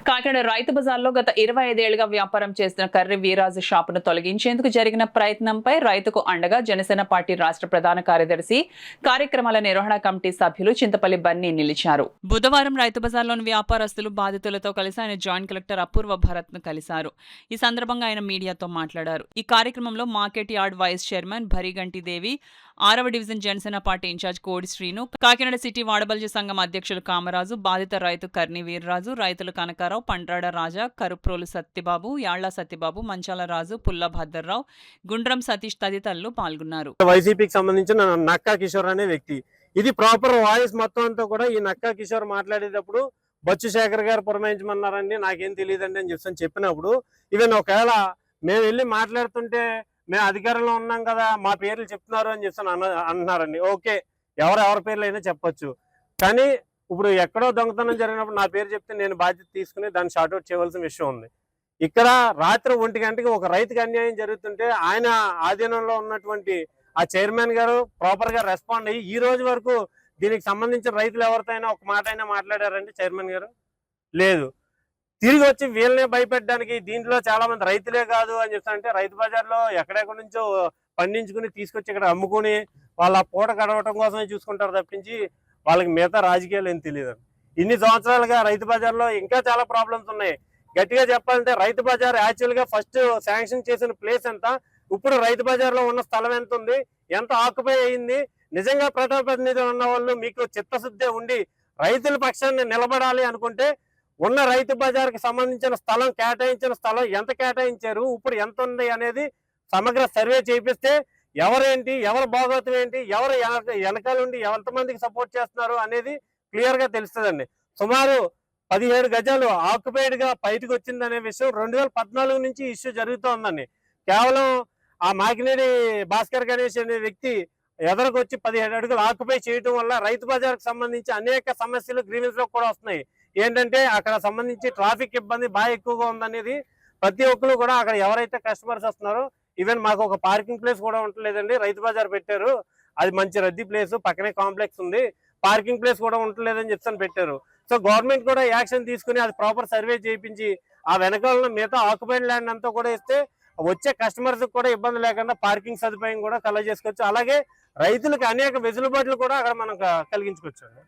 కాకినాడ రైతు బజార్లో గత 25 ఏళ్లుగా వ్యాపారం చేస్తున్న కర్రి వీరాజు షాపును తొలగించేందుకు జరిగిన ప్రయత్నంపై రైతుకు అండగా జనసేన పార్టీ రాష్ట్ర ప్రధాన కార్యదర్శి కార్యక్రమాల నిర్వహణ కమిటీ సభ్యులు చింతపల్లి బన్నీ నిలిచారు. బుధవారం రైతు బజార్లోని వ్యాపారస్తులు బాధితులతో కలిసి ఆయన జాయింట్ కలెక్టర్ అపూర్వ భరత్ ను కలిశారు. ఈ సందర్భంగా ఆయన మీడియాతో మాట్లాడారు. ఈ కార్యక్రమంలో మార్కెట్ యార్డ్ వైస్ చైర్మన్ భరిగంటి దేవి, 6వ డివిజన్ జనసేన పార్టీ ఇన్ఛార్జ్ కోడి శ్రీను, కాకినాడ సిటీ వాడబల్జీ సంఘం అధ్యక్షులు కామరాజు, బాధిత రైతు కర్ని వీర్రాజు, రైతులు కనకారావు, పండ్రాడ రాజా, కరుప్రోలు సత్యబాబు, యాళ్ల సత్యబాబు, మంచాల రాజు, పుల్ల భద్రరావు, గుండ్రం సతీష్ తదితరులు పాల్గొన్నారు. వైసీపీకి సంబంధించిన నక్కా కిషోర్ అనే వ్యక్తి, ఇది ప్రాపర్ వాయిస్ మొత్తం అంతా కూడా ఈ నక్కా కిషోర్ మాట్లాడేటప్పుడు బొచ్చు శేఖర్ గారు పురమాయించమన్నారండి, నాకేం తెలియదండి అని చెప్పినప్పుడు ఈవెన్ ఒకవేళ మేము వెళ్ళి మాట్లాడుతుంటే మేము అధికారంలో ఉన్నాం కదా, మా పేర్లు చెప్తున్నారు అని అంటున్నారండి. ఓకే, ఎవరి పేర్లు అయినా చెప్పొచ్చు, కానీ ఇప్పుడు ఎక్కడో దొంగతనం జరిగినప్పుడు నా పేరు చెప్తే నేను బాధ్యత తీసుకుని దాన్ని షార్ట్అవుట్ చేయవలసిన విషయం ఉంది. ఇక్కడ రాత్రి 1 గంటకి ఒక రైతుకి అన్యాయం జరుగుతుంటే ఆయన ఆధీనంలో ఉన్నటువంటి ఆ చైర్మన్ గారు ప్రాపర్ గా రెస్పాండ్ అయ్యి ఈ రోజు వరకు దీనికి సంబంధించిన రైతులు ఎవరితో అయినా ఒక మాట అయినా మాట్లాడారండి చైర్మన్ గారు? లేదు. తిరిగి వచ్చి వీళ్ళనే భయపెట్టడానికి దీంట్లో చాలా మంది రైతులే కాదు అని చెప్తానంటే రైతు బజార్లో ఎక్కడెక్కడి నుంచో పండించుకుని తీసుకొచ్చి ఇక్కడ అమ్ముకుని వాళ్ళ పూట గడవటం కోసమే చూసుకుంటారు తప్పించి వాళ్ళకి మిగతా రాజకీయాలు ఏం తెలియదు. ఇన్ని సంవత్సరాలుగా రైతు బజార్లో ఇంకా చాలా ప్రాబ్లమ్స్ ఉన్నాయి. గట్టిగా చెప్పాలంటే రైతు బజార్ యాక్చువల్ గా ఫస్ట్ శాంక్షన్ చేసిన ప్లేస్ ఎంత, ఇప్పుడు రైతు బజార్లో ఉన్న స్థలం ఎంత ఉంది, ఎంత ఆక్యుపై అయింది? నిజంగా ప్రజాప్రతినిధులు ఉన్న వాళ్ళు మీకు చిత్తశుద్ధి ఉండి రైతుల పక్షాన్ని నిలబడాలి అనుకుంటే ఉన్న రైతు బజార్కి సంబంధించిన స్థలం, కేటాయించిన స్థలం ఎంత కేటాయించారు, ఇప్పుడు ఎంత ఉంది అనేది సమగ్ర సర్వే చేపిస్తే ఎవరేంటి, ఎవరు భాగవతం ఏంటి, ఎవరు వెనకాల ఉండి ఎంతమందికి సపోర్ట్ చేస్తున్నారు అనేది క్లియర్ గా తెలుస్తుందండి. సుమారు 17 గజాలు ఆక్యుపైడ్ గా బయటకు వచ్చింది అనే విషయం 2014 నుంచి ఇష్యూ జరుగుతోందండి. కేవలం ఆ మాకినేని భాస్కర్ గణేష్ అనే వ్యక్తి ఎదరకొచ్చి 17 అడుగులు ఆక్యుపై చేయడం వల్ల రైతు బజార్కి సంబంధించి అనేక సమస్యలు గ్రీవెన్స్ లో కూడా వస్తున్నాయి. ఏంటంటే అక్కడ సంబంధించి ట్రాఫిక్ ఇబ్బంది బాగా ఎక్కువగా ఉందనేది ప్రతి ఒక్కరు కూడా అక్కడ ఎవరైతే కస్టమర్స్ వస్తున్నారో, ఈవెన్ మాకు ఒక పార్కింగ్ ప్లేస్ కూడా ఉండలేదండి. రైతు బజార్ పెట్టారు, అది మంచి రద్దీ ప్లేస్, పక్కనే కాంప్లెక్స్ ఉంది, పార్కింగ్ ప్లేస్ కూడా ఉండలేదని చెప్పని పెట్టారు. సో గవర్నమెంట్ కూడా యాక్షన్ తీసుకుని అది ప్రాపర్ సర్వే చేయించి ఆ వెనకాల మిగతా ఆక్యుపైడ్ ల్యాండ్ అంతా కూడా ఇస్తే వచ్చే కస్టమర్స్ కూడా ఇబ్బంది లేకుండా పార్కింగ్ సదుపాయం కూడా కలగజేసుకోవచ్చు. అలాగే రైతులకు అనేక వెసులుబాట్లు కూడా అక్కడ మనం కలిగించుకోవచ్చు.